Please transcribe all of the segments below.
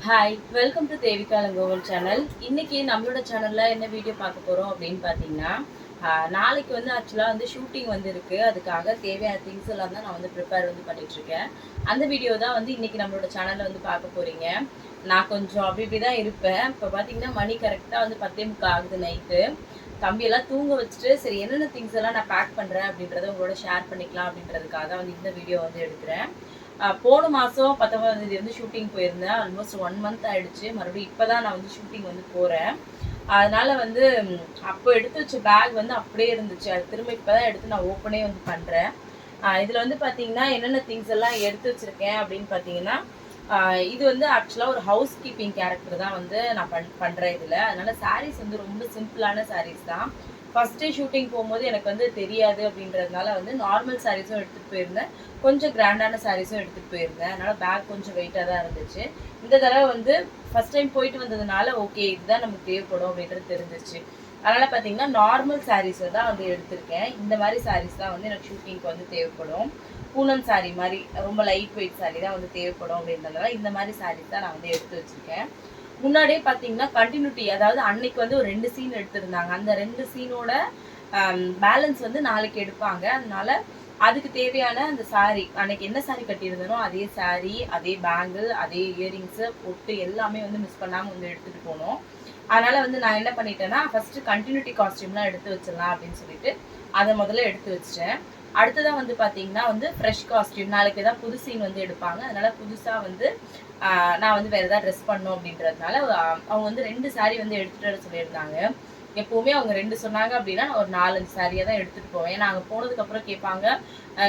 Hi welcome to Devika லங்கோவல் channel. இன்னைக்கு நம்மளோட சேனல்ல என்ன வீடியோ பார்க்க போறோம் அப்படின்னு பார்த்தீங்கன்னா, நாளைக்கு வந்து ஆக்சுவலாக வந்து ஷூட்டிங் வந்து இருக்கு. அதுக்காக தேவையான திங்ஸ் எல்லாம் தான் நான் வந்து ப்ரிப்பேர் வந்து பண்ணிட்டு இருக்கேன். அந்த வீடியோ தான் வந்து இன்னைக்கு நம்மளோட சேனல்ல வந்து பார்க்க போறீங்க. நான் கொஞ்சம் அப்படி இப்படி தான் இருப்பேன். இப்போ பார்த்தீங்கன்னா மணி கரெக்டாக வந்து 10:30 ஆகுது நைட்டு. தம்பியெல்லாம் தூங்க வச்சுட்டு சரி என்னென்ன திங்ஸ் எல்லாம் நான் பேக் பண்ணுறேன் அப்படின்றத உங்களோட ஷேர் பண்ணிக்கலாம் அப்படின்றதுக்காக தான் வந்து இந்த வீடியோ வந்து எடுக்கிறேன். போன மாதம் 19ஆம் தேதி வந்து ஷூட்டிங் போயிருந்தேன். ஆல்மோஸ்ட் 1 மந்த் ஆயிடுச்சு. மறுபடியும் இப்போ தான் நான் வந்து ஷூட்டிங் வந்து போகிறேன். அதனால வந்து அப்போ எடுத்து வச்ச பேக் வந்து அப்படியே இருந்துச்சு. அது திரும்ப இப்போ தான் எடுத்து நான் ஓப்பனே வந்து பண்ணுறேன். இதில் வந்து பார்த்தீங்கன்னா என்னென்ன திங்ஸ் எல்லாம் எடுத்து வச்சுருக்கேன் அப்படின்னு பார்த்தீங்கன்னா, இது வந்து ஆக்சுவலாக ஒரு ஹவுஸ் கீப்பிங் கேரக்டர் தான் வந்து நான் பண்ணுறேன் இதில். அதனால சாரீஸ் வந்து ரொம்ப சிம்பிளான சாரீஸ் தான். ஃபர்ஸ்ட் டே ஷூட்டிங் போகும்போது எனக்கு வந்து தெரியாது அப்படின்றதுனால வந்து நார்மல் சாரீஸும் எடுத்துகிட்டு போயிருந்தேன், கொஞ்சம் கிராண்டான சாரீஸும் எடுத்துகிட்டு போயிருந்தேன். அதனால பேக் கொஞ்சம் வெயிட்டாக தான் இருந்துச்சு. இந்த தடவை வந்து ஃபர்ஸ்ட் டைம் போயிட்டு வந்ததுனால ஓகே இதுதான் நமக்கு தேவைப்படும் அப்படின்றது தெரிஞ்சிச்சு. அதனால பார்த்தீங்கன்னா நார்மல் சாரீஸை தான் வந்து எடுத்திருக்கேன். இந்த மாதிரி சாரீஸ் தான் வந்து எனக்கு ஷூட்டிங்க்கு வந்து தேவைப்படும். பூனம் சாரீ மாதிரி ரொம்ப லைட் வெயிட் சாரீ தான் வந்து தேவைப்படும் அப்படின்றதுனால இந்த மாதிரி சாரீஸ் தான் நான் வந்து எடுத்து வச்சிருக்கேன். முன்னாடியே பார்த்தீங்கன்னா கண்டினியூட்டி, அதாவது அன்னைக்கு வந்து ஒரு 2 சீன் எடுத்திருந்தாங்க. அந்த 2 சீனோட பேலன்ஸ் வந்து நாளைக்கு எடுப்பாங்க. அதனால அதுக்கு தேவையான அந்த சாரீ, அன்னைக்கு என்ன சாரீ கட்டியிருந்தனோ அதே சாரீ, அதே பேங்கிள், அதே இயரிங்ஸு, பொட்டு எல்லாமே வந்து மிஸ் பண்ணாமல் வந்து எடுத்துகிட்டு போனோம். அதனால வந்து நான் என்ன பண்ணிட்டேன்னா ஃபர்ஸ்ட் கண்டினியூட்டி காஸ்டியூம்லாம் எடுத்து வச்சிடலாம் அப்படின்னு சொல்லிட்டு அதை முதல்ல எடுத்து வச்சிட்டேன். அடுத்ததான் வந்து பார்த்தீங்கன்னா வந்து ஃப்ரெஷ் காஸ்டியூம், நாளைக்கு ஏதாவது புது சீன் வந்து எடுப்பாங்க. அதனால புதுசாக வந்து நான் வந்து வேறு ஏதாவது ட்ரெஸ் பண்ணணும் அப்படின்றதுனால அவங்க வந்து 2 சாரீ வந்து எடுத்துகிட்டு வர சொல்லியிருந்தாங்க. எப்போவுமே அவங்க 2 சொன்னாங்க அப்படின்னா நான் ஒரு 4-5 சாரியாக தான் எடுத்துகிட்டு போவேன். ஏன்னா அங்கே போனதுக்கப்புறம் கேட்பாங்க,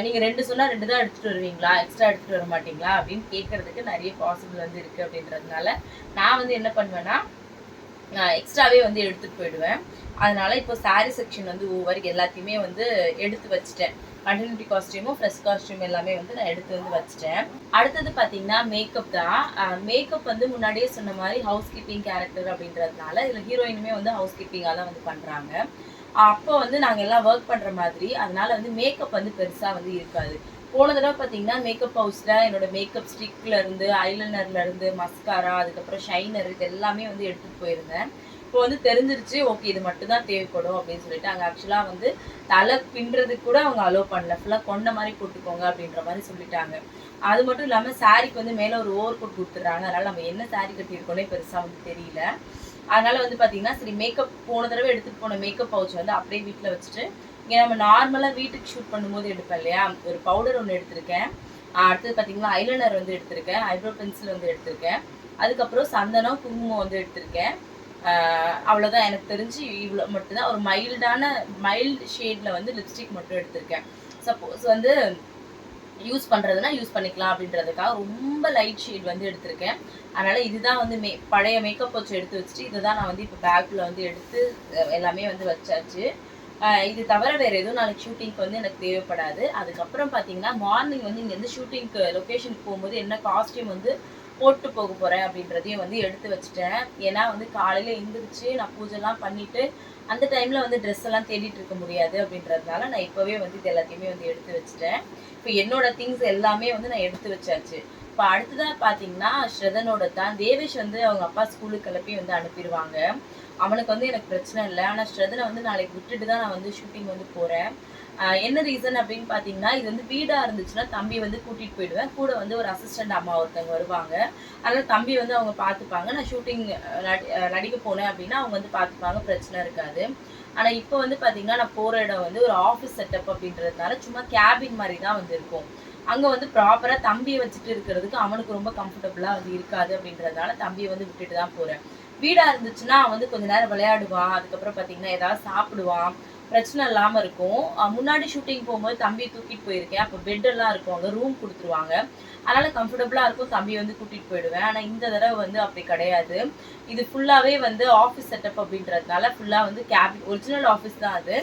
நீங்கள் 2 சொன்னால் 2 தான் எடுத்துகிட்டு வருவீங்களா, எக்ஸ்ட்ரா எடுத்துகிட்டு வர மாட்டீங்களா அப்படின்னு கேட்கறதுக்கு நிறைய பாசிபிள் வந்து இருக்குது அப்படின்றதுனால நான் வந்து என்ன பண்ணுவேன்னா எக்ஸ்ட்ராவே வந்து எடுத்துகிட்டு போயிடுவேன். அதனால இப்போ சாரீ செக்ஷன் வந்து ஒவ்வொரு எல்லாத்தையுமே வந்து எடுத்து வச்சுட்டேன். கண்டினியூட்டி காஸ்டியூமும் ஃப்ரெஷ் காஸ்டியூம் எல்லாமே வந்து நான் எடுத்து வந்து வச்சுட்டேன். அடுத்தது பார்த்தீங்கன்னா மேக்கப் தான். மேக்கப் வந்து முன்னாடியே சொன்ன மாதிரி ஹவுஸ் கீப்பிங் கேரக்டர் அப்படின்றதுனால இதில் ஹீரோயினுமே வந்து ஹவுஸ் கீப்பிங்காக தான் வந்து பண்ணுறாங்க. அப்போ வந்து நாங்கள் எல்லாம் ஒர்க் பண்ணுற மாதிரி, அதனால வந்து மேக்கப் வந்து பெருசாக வந்து இருக்காது. போன தடவை பார்த்தீங்கன்னா மேக்கப் ஹவுஸில் என்னோட மேக்கப் ஸ்டிக்லேருந்து, ஐலைனர்லேருந்து, மஸ்காரா, அதுக்கப்புறம் ஷைனர் இது எல்லாமே வந்து எடுத்துகிட்டு போயிருந்தேன். இப்போ வந்து தெரிஞ்சிருச்சு ஓகே இது மட்டும் தான் தேவைப்படும் அப்படின்னு சொல்லிட்டு அங்கே ஆக்சுவலாக வந்து தலை பின்னுறதுக்கு கூட அவங்க அலோவ் பண்ணல. ஃபுல்லாக கொண்ட மாதிரி போட்டுக்கோங்க அப்படின்ற மாதிரி சொல்லிட்டாங்க. அது மட்டும் இல்லாமல் சாரீக்கு வந்து மேலே ஒரு ஓவர் கோட் கொடுத்துட்றாங்க. அதனால நம்ம என்ன சாரீ கட்டியிருக்கோன்னே பெருசாக வந்து தெரியல. அதனால வந்து பார்த்தீங்கன்னா சரி மேக்கப் போன தடவை எடுத்துகிட்டு போன மேக்கப் பவுச் வந்து அப்படியே வீட்டில் வச்சுட்டு இங்கே நம்ம நார்மலாக வீட்டுக்கு ஷூட் பண்ணும்போது எடுப்பேன் இல்லையா, ஒரு பவுடர் ஒன்று எடுத்திருக்கேன். அடுத்தது பார்த்தீங்கன்னா ஐலைனர் வந்து எடுத்திருக்கேன், ஐப்ரோ பென்சில் வந்து எடுத்திருக்கேன், அதுக்கப்புறம் சந்தனம் குங்குமம் வந்து எடுத்திருக்கேன். அவ்வளோதான் எனக்கு தெரிஞ்சு இவ்வளோ மட்டும்தான். ஒரு மைல்டு ஷேடில் வந்து லிப்ஸ்டிக் மட்டும் எடுத்திருக்கேன். சப்போஸ் வந்து யூஸ் பண்ணுறதுனா யூஸ் பண்ணிக்கலாம் அப்படின்றதுக்காக ரொம்ப லைட் ஷேட் வந்து எடுத்திருக்கேன். அதனால் இதுதான் வந்து பழைய மேக்கப் வச்சு எடுத்து வச்சுட்டு இதை தான் நான் வந்து இப்போ பேக்கில் வந்து எடுத்து எல்லாமே வந்து வச்சாச்சு. இது தவிர வேறு எதுவும் நாளைக்கு ஷூட்டிங்க்கு வந்து எனக்கு தேவைப்படாது. அதுக்கப்புறம் பார்த்தீங்கன்னா மார்னிங் வந்து இங்கேருந்து ஷூட்டிங்க்கு லொக்கேஷனுக்கு போகும்போது என்ன காஸ்டியூம் வந்து போட்டு போக போகிறேன் அப்படின்றதையும் வந்து எடுத்து வச்சுட்டேன். ஏன்னா வந்து காலையில் எழுந்திரிச்சு நான் பூஜைலாம் பண்ணிவிட்டு அந்த டைமில் வந்து ட்ரெஸ் எல்லாம் தேடிட்டு இருக்க முடியாது அப்படின்றதுனால நான் இப்போவே வந்து இது எல்லாத்தையுமே வந்து எடுத்து வச்சுட்டேன். இப்போ என்னோட திங்ஸ் எல்லாமே வந்து நான் எடுத்து வச்சாச்சு. இப்போ அடுத்ததாக பார்த்தீங்கன்னா ஸ்ரதனோட தான். தேவேஷ் வந்து அவங்க அப்பா ஸ்கூலுக்கு கிளப்பி வந்து அனுப்பிடுவாங்க. அவனுக்கு வந்து எனக்கு பிரச்சனை இல்லை. ஆனால் ஸ்ரதனை வந்து நாளைக்கு விட்டுட்டு தான் நான் வந்து ஷூட்டிங் வந்து போகிறேன். என்ன ரீசன் அப்படின்னு பார்த்தீங்கன்னா இது வந்து வீடாக இருந்துச்சுன்னா தம்பி வந்து கூட்டிகிட்டு போயிடுவேன். கூட வந்து ஒரு அசிஸ்டண்ட் அம்மா ஒருத்தவங்க வருவாங்க. அதனால் தம்பி வந்து அவங்க பார்த்துப்பாங்க. நான் ஷூட்டிங் நடிக்க போனேன் அப்படின்னா அவங்க வந்து பார்த்துப்பாங்க, பிரச்சனை இருக்காது. ஆனால் இப்போ வந்து பார்த்தீங்கன்னா நான் போகிற இடம் வந்து ஒரு ஆஃபீஸ் செட்டப் அப்படின்றதுனால சும்மா கேபின் மாதிரி தான் வந்து இருக்கும். அங்கே வந்து ப்ராப்பராக தம்பியை வச்சுட்டு இருக்கிறதுக்கு அவனுக்கு ரொம்ப கம்ஃபர்டபுளாக வந்து இருக்காது அப்படின்றதுனால தம்பியை வந்து விட்டுட்டு தான் போகிறேன். வீடாக இருந்துச்சுன்னா அவன் வந்து கொஞ்ச நேரம் விளையாடுவான், அதுக்கப்புறம் பார்த்தீங்கன்னா ஏதாவது சாப்பிடுவான், பிரச்சனை இல்லாமல் இருக்கும். முன்னாடி ஷூட்டிங் போகும்போது தம்பியை தூக்கிட்டு போயிருக்கேன். அப்போ பெட்டெல்லாம் இருக்கும், அங்கே ரூம் கொடுத்துருவாங்க. அதனால் கம்ஃபர்டபுளாக இருக்கும், தம்பியை வந்து கூட்டிகிட்டு போயிடுவேன். ஆனால் இந்த தடவை வந்து அப்படி கிடையாது. இது ஃபுல்லாகவே வந்து ஆஃபீஸ் செட்டப் அப்படின்றதுனால ஃபுல்லாக வந்து கேபின், ஒரிஜினல் ஆஃபீஸ் தான் அது.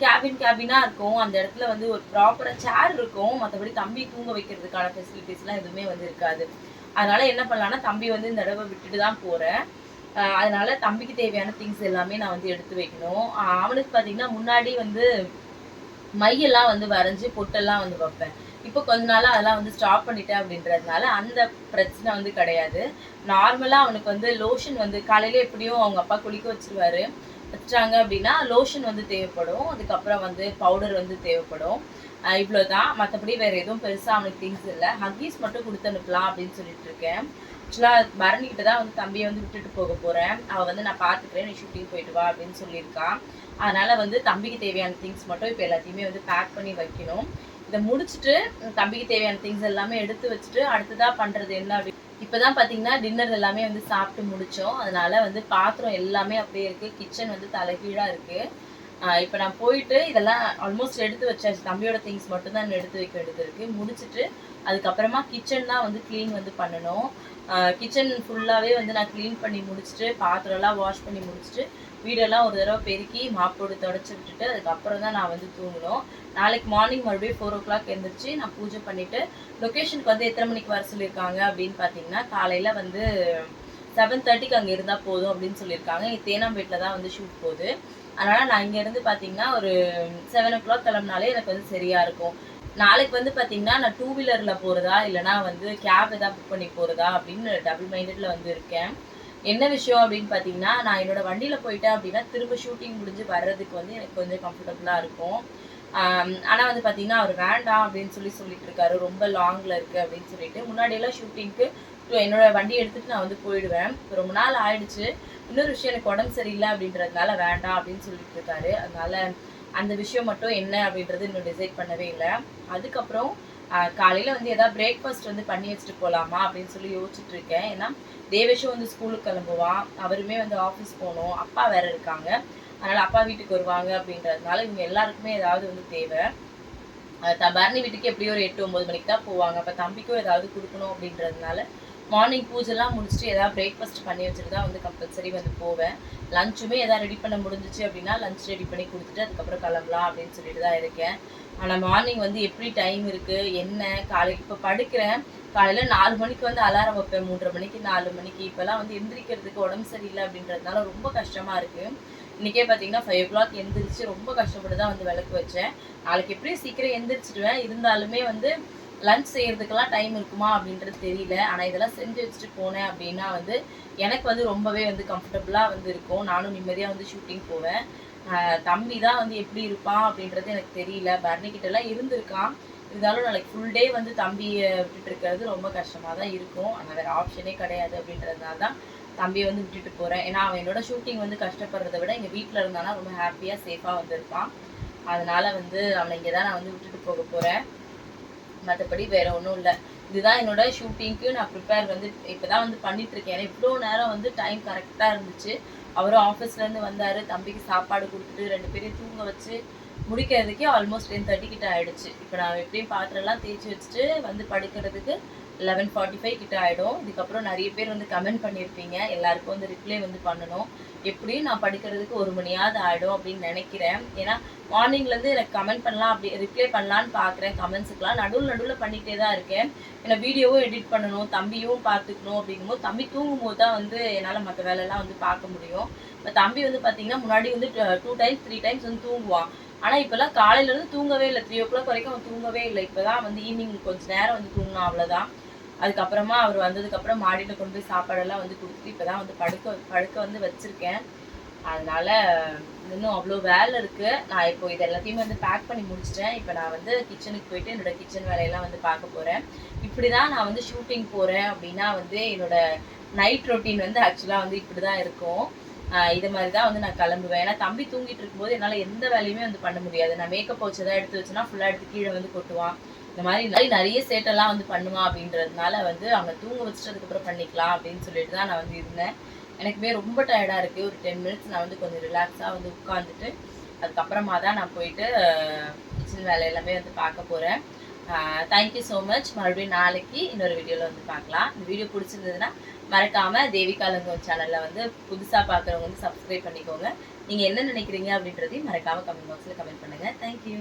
கேபினாக இருக்கும். அந்த இடத்துல வந்து ஒரு ப்ராப்பராக சேர் இருக்கும். மற்றபடி தம்பி தூங்க வைக்கிறதுக்கான ஃபெசிலிட்டிஸ்லாம் எதுவுமே வந்து இருக்காது. அதனால் என்ன பண்ணலான்னா தம்பி வந்து இந்த தடவை விட்டுட்டு தான் போகிறேன். அதனால தம்பிக்கு தேவையான திங்ஸ் எல்லாமே நான் வந்து எடுத்து வைக்கணும். அவனுக்கு பார்த்தீங்கன்னா முன்னாடி வந்து மையெல்லாம் வந்து வரைஞ்சி பொட்டெல்லாம் வந்து வைப்பேன். இப்போ கொஞ்ச நாளா அதெல்லாம் வந்து ஸ்டாப் பண்ணிட்டேன் அப்படின்றதுனால அந்த பிரச்சனை வந்து கிடையாது. நார்மலா அவனுக்கு வந்து லோஷன் வந்து காலையில எப்படியும் அவங்க அப்பா குளிக்க வச்சுட்டாங்க அப்படின்னா லோஷன் வந்து தேவைப்படும். அதுக்கப்புறம் வந்து பவுடர் வந்து தேவைப்படும். இவ்வளோதான். மற்றபடி வேற எதுவும் பெருசா அவனுக்கு திங்ஸ் இல்லை. ஹக்கீஸ் மட்டும் கொடுத்து அனுப்பலாம் அப்படின்னு சொல்லிட்டு இருக்கேன். ஆக்சுவலாக பரணி கிட்ட தான் வந்து தம்பியை வந்து விட்டுட்டு போக போறேன். அவள் வந்து நான் பார்த்துக்கிறேன், நீ ஷூட்டிங் போயிட்டு வா அப்படின்னு சொல்லியிருக்கான். அதனால வந்து தம்பிக்கு தேவையான திங்ஸ் மட்டும் இப்போ எல்லாத்தையுமே வந்து பேக் பண்ணி வைக்கணும். இதை முடிச்சுட்டு தம்பிக்கு தேவையான திங்ஸ் எல்லாமே எடுத்து வச்சுட்டு அடுத்ததா பண்றது என்ன அப்படி இப்பதான் பாத்தீங்கன்னா டின்னர் எல்லாமே வந்து சாப்பிட்டு முடிச்சோம். அதனால வந்து பாத்திரம் எல்லாமே அப்படியே இருக்கு. கிச்சன் வந்து தலைகீழா இருக்கு. இப்போ நான் போயிட்டு இதெல்லாம் ஆல்மோஸ்ட் எடுத்து வச்சாச்சு. தம்பியோட திங்ஸ் மட்டும் தான் எடுத்து வைக்க வேண்டியது இருக்கு. முடிச்சுட்டு அதுக்கப்புறமா கிச்சன் தான் வந்து க்ளீன் வந்து பண்ணணும். கிச்சன் ஃபுல்லாகவே வந்து நான் க்ளீன் பண்ணி முடிச்சுட்டு பாத்திரம்லாம் வாஷ் பண்ணி முடிச்சுட்டு வீடெல்லாம் ஒரு தடவை பெருக்கி மாப்போடு தொடச்சி விட்டுட்டு அதுக்கப்புறம் தான் நான் வந்து தூங்கணும். நாளைக்கு மார்னிங் மறுபடியும் 4 o'clock எழுந்திரிச்சு நான் பூஜை பண்ணிவிட்டு லொக்கேஷனுக்கு வந்து எத்தனை மணிக்கு வர சொல்லியிருக்காங்க அப்படின்னு பார்த்தீங்கன்னா காலையில் வந்து 7:30க்கு அங்கே இருந்தால் போதும் அப்படின்னு சொல்லியிருக்காங்க. இங்கே தேனாம்பேட்டில் தான் வந்து ஷூட் போகுது. அதனால் நான் இங்கேருந்து பார்த்தீங்கன்னா ஒரு 7 o'clock கிளம்புனாலே எனக்கு வந்து சரியாக இருக்கும். நாளைக்கு வந்து பார்த்தீங்கன்னா நான் 2 வீலரில் போகிறதா இல்லைனா வந்து கேப் எதாவது புக் பண்ணி போகிறதா அப்படின்னு டபுள் மைண்டடில் வந்து இருக்கேன். என்ன விஷயம் அப்படின்னு பார்த்தீங்கன்னா நான் என்னோட வண்டியில் போயிட்டேன் அப்படின்னா திரும்ப ஷூட்டிங் முடிஞ்சு வர்றதுக்கு வந்து எனக்கு கொஞ்சம் கம்ஃபர்டபுளாக இருக்கும். ஆனால் வந்து பார்த்தீங்கன்னா அவர் வேண்டாம் அப்படின்னு சொல்லிட்டு இருக்காரு. ரொம்ப லாங்கில் இருக்குது அப்படின்னு சொல்லிட்டு. முன்னாடியெல்லாம் ஷூட்டிங்க்கு என்னோட வண்டி எடுத்துகிட்டு நான் வந்து போயிடுவேன். இப்போ ரொம்ப நாள் ஆயிடுச்சு. இன்னொரு விஷயம் எனக்கு உடம்பு சரியில்லை அப்படின்றதுனால வேண்டாம் அப்படின்னு சொல்லிட்டு இருக்காரு. அதனால அந்த விஷயம் மட்டும் என்ன அப்படின்றது இன்னும் டிசைட் பண்ணவே இல்லை. அதுக்கப்புறம் காலையில் வந்து எதாவது பிரேக்ஃபாஸ்ட் வந்து பண்ணி வச்சுட்டு போகலாமா அப்படின்னு சொல்லி யோசிச்சுட்டு இருக்கேன். ஏன்னா தேவேஷும் வந்து ஸ்கூலுக்கு கிளம்புவான். அவருமே வந்து ஆஃபீஸ் போகணும். அப்பா வேற இருக்காங்க. அதனால் அப்பா வீட்டுக்கு வருவாங்க அப்படின்றதுனால இவங்க எல்லாருக்குமே ஏதாவது வந்து தேவை. பரணி வீட்டுக்கு எப்படியும் ஒரு 8-9 மணிக்கு தான் போவாங்க. அப்போ தம்பிக்கும் ஏதாவது கொடுக்கணும் அப்படின்றதுனால மார்னிங் பூஜைலாம் முடிச்சுட்டு ஏதாவது பிரேக்ஃபாஸ்ட் பண்ணி வச்சுட்டு தான் வந்து கம்பல்சரி வந்து போவேன். லஞ்சுமே எதாவது ரெடி பண்ண முடிஞ்சிச்சு அப்படின்னா லஞ்ச் ரெடி பண்ணி கொடுத்துட்டு அதுக்கப்புறம் கிளம்பலாம் அப்படின்னு சொல்லிட்டு தான் இருக்கேன். ஆனால் மார்னிங் வந்து எப்படி டைம் இருக்குது என்ன காலையில் இப்போ படுக்கிறேன். காலையில் 4 மணிக்கு வந்து அலாரம் வைப்பேன். 3:30 மணிக்கு 4 மணிக்கு. இப்போல்லாம் வந்து எந்திரிக்கிறதுக்கு உடம்பு சரியில்லை அப்படின்றதுனால ரொம்ப கஷ்டமாக இருக்குது. இன்றைக்கே பார்த்தீங்கன்னா 5 o'clock எந்திரிச்சு ரொம்ப கஷ்டப்பட்டு தான் வந்து விளக்கு வச்சேன். நாளைக்கு எப்படியும் சீக்கிரம் எந்திரிச்சிடுவேன். இருந்தாலுமே வந்து லஞ்ச் செய்கிறதுக்கெல்லாம் டைம் இருக்குமா அப்படின்றது தெரியல. ஆனால் இதெல்லாம் செஞ்சு வச்சுட்டு போனேன் அப்படின்னா வந்து எனக்கு வந்து ரொம்பவே வந்து கம்ஃபர்டபுளாக வந்து இருக்கும். நானும் நிம்மதியாக வந்து ஷூட்டிங் போவேன். தம்பி தான் வந்து எப்படி இருப்பான் அப்படின்றது எனக்கு தெரியல. பரணிக்கிட்டலாம் இருந்திருக்கான். இருந்தாலும் நாளைக்கு ஃபுல் டே வந்து தம்பியை விட்டுட்டு இருக்கிறது ரொம்ப கஷ்டமாக தான் இருக்கும். ஆனால் வேறு ஆப்ஷனே கிடையாது அப்படின்றதுனால தான் தம்பியை வந்து விட்டுட்டு போகிறேன். ஏன்னா அவன் என்னோட ஷூட்டிங் வந்து கஷ்டப்படுறத விட எங்கள் வீட்டில் இருந்தானா ரொம்ப ஹாப்பியாக சேஃபாக வந்திருப்பான். அதனால் வந்து அவனை இங்கே தான் நான் வந்து விட்டுட்டு போக போகிறேன். மற்றபடி வேறு ஒன்றும் இல்லை. இதுதான் என்னோட ஷூட்டிங்க்கு நான் ப்ரிப்பேர் வந்து இப்போ தான் வந்து பண்ணிகிட்ருக்கேன். ஏன்னா இவ்வளோ நேரம் வந்து டைம் கரெக்டாக இருந்துச்சு. அவரும் ஆஃபீஸ்லேருந்து வந்தார். தம்பிக்கு சாப்பாடு கொடுத்துட்டு 2 பேரையும் தூங்க வச்சு முடிக்கிறதுக்கே ஆல்மோஸ்ட் 10:30 கிட்ட ஆகிடுச்சு. இப்போ நான் எப்படியும் பாத்திரம்லாம் தேய்ச்சி வச்சுட்டு வந்து படுக்கிறதுக்கு 11:45 கிட்ட ஆகிடும். இதுக்கப்புறம் நிறைய பேர் வந்து கமெண்ட் பண்ணியிருப்பீங்க. எல்லாருக்கும் வந்து ரிப்ளை வந்து பண்ணணும். எப்படியும் நான் படிக்கிறதுக்கு 1 மணியாவது ஆகிடும் அப்படின்னு நினைக்கிறேன். ஏன்னா மார்னிங்லேருந்து எனக்கு கமெண்ட் பண்ணலாம் அப்படி ரிப்ளை பண்ணலான்னு பார்க்குறேன். கமெண்ட்ஸுக்கெலாம் நடுவில் பண்ணிகிட்டே தான் இருக்கேன். ஏன்னா வீடியோவும் எடிட் பண்ணணும், தம்பியும் பார்த்துக்கணும். அப்படிங்கும்போது தம்பி தூங்கும்போது தான் வந்து என்னால் மற்ற வேலையெல்லாம் வந்து பார்க்க முடியும். இப்போ தம்பி வந்து பார்த்திங்கன்னா முன்னாடி வந்து 2 times 3 times வந்து தூங்குவான். ஆனால் இப்போல்லாம் காலையிலேருந்து தூங்கவே இல்லை. 3 o'clock வரைக்கும் அவன் தூங்கவே இல்லை. இப்போ தான் வந்து ஈவினிங் கொஞ்சம் நேரம் வந்து தூங்கினான், அவ்வளோதான். அதுக்கப்புறமா அவர் வந்ததுக்கப்புறம் மாடியில் கொண்டு போய் சாப்பாடெல்லாம் வந்து கொடுத்துட்டு இப்போ தான் வந்து படுக்க வந்து வச்சுருக்கேன். அதனால் இன்னும் அவ்வளோ வேலை இருக்குது. நான் இப்போ இது எல்லாத்தையுமே வந்து பேக் பண்ணி முடிச்சிட்டேன். இப்போ நான் வந்து கிச்சனுக்கு போயிட்டு என்னோடய கிச்சன் வேலையெல்லாம் வந்து பார்க்க போகிறேன். இப்படி தான் நான் வந்து ஷூட்டிங் போகிறேன் அப்படின்னா வந்து என்னோடய நைட் ரொட்டீன் வந்து ஆக்சுவலாக வந்து இப்படி தான் இருக்கும். இது மாதிரி தான் வந்து நான் கிளம்புவேன். ஏன்னா தம்பி தூங்கிட்டு இருக்கும்போது என்னால் எந்த வேலையுமே வந்து பண்ண முடியாது. நான் மேக்கப் வச்சதாக எடுத்து வச்சேன்னா ஃபுல்லாக எடுத்து கீழே வந்து கொட்டுவான். இந்த மாதிரி நிறைய சேட்டெல்லாம் வந்து பண்ணுவான். அப்படின்றதுனால வந்து அவனை தூங்க வச்சுட்டு அதுக்கப்புறம் பண்ணிக்கலாம் அப்படின்னு சொல்லிட்டு தான் நான் வந்து இருந்தேன். எனக்குமே ரொம்ப டயர்டாக இருக்குது. ஒரு 10 minutes நான் வந்து கொஞ்சம் ரிலாக்ஸாக வந்து உட்காந்துட்டு அதுக்கப்புறமா தான் நான் போயிட்டு கிச்சன் வேலை எல்லாமே வந்து பார்க்க போகிறேன். Thank you so much. மறுபடியும் நாளைக்கு இன்னொரு வீடியோவில் வந்து பார்க்கலாம். இந்த வீடியோ பிடிச்சிருந்ததுன்னா மறக்காமல் தேவிகா லங்கோவன் சேனலில் வந்து புதுசாக பார்க்குறவங்க வந்து சப்ஸ்கிரைப் பண்ணிக்கோங்க. நீங்கள் என்ன நினைக்கிறீங்க அப்படின்றதையும் மறக்காமல் கமெண்ட் பாக்ஸில் கமெண்ட் பண்ணுங்கள். தேங்க்யூ.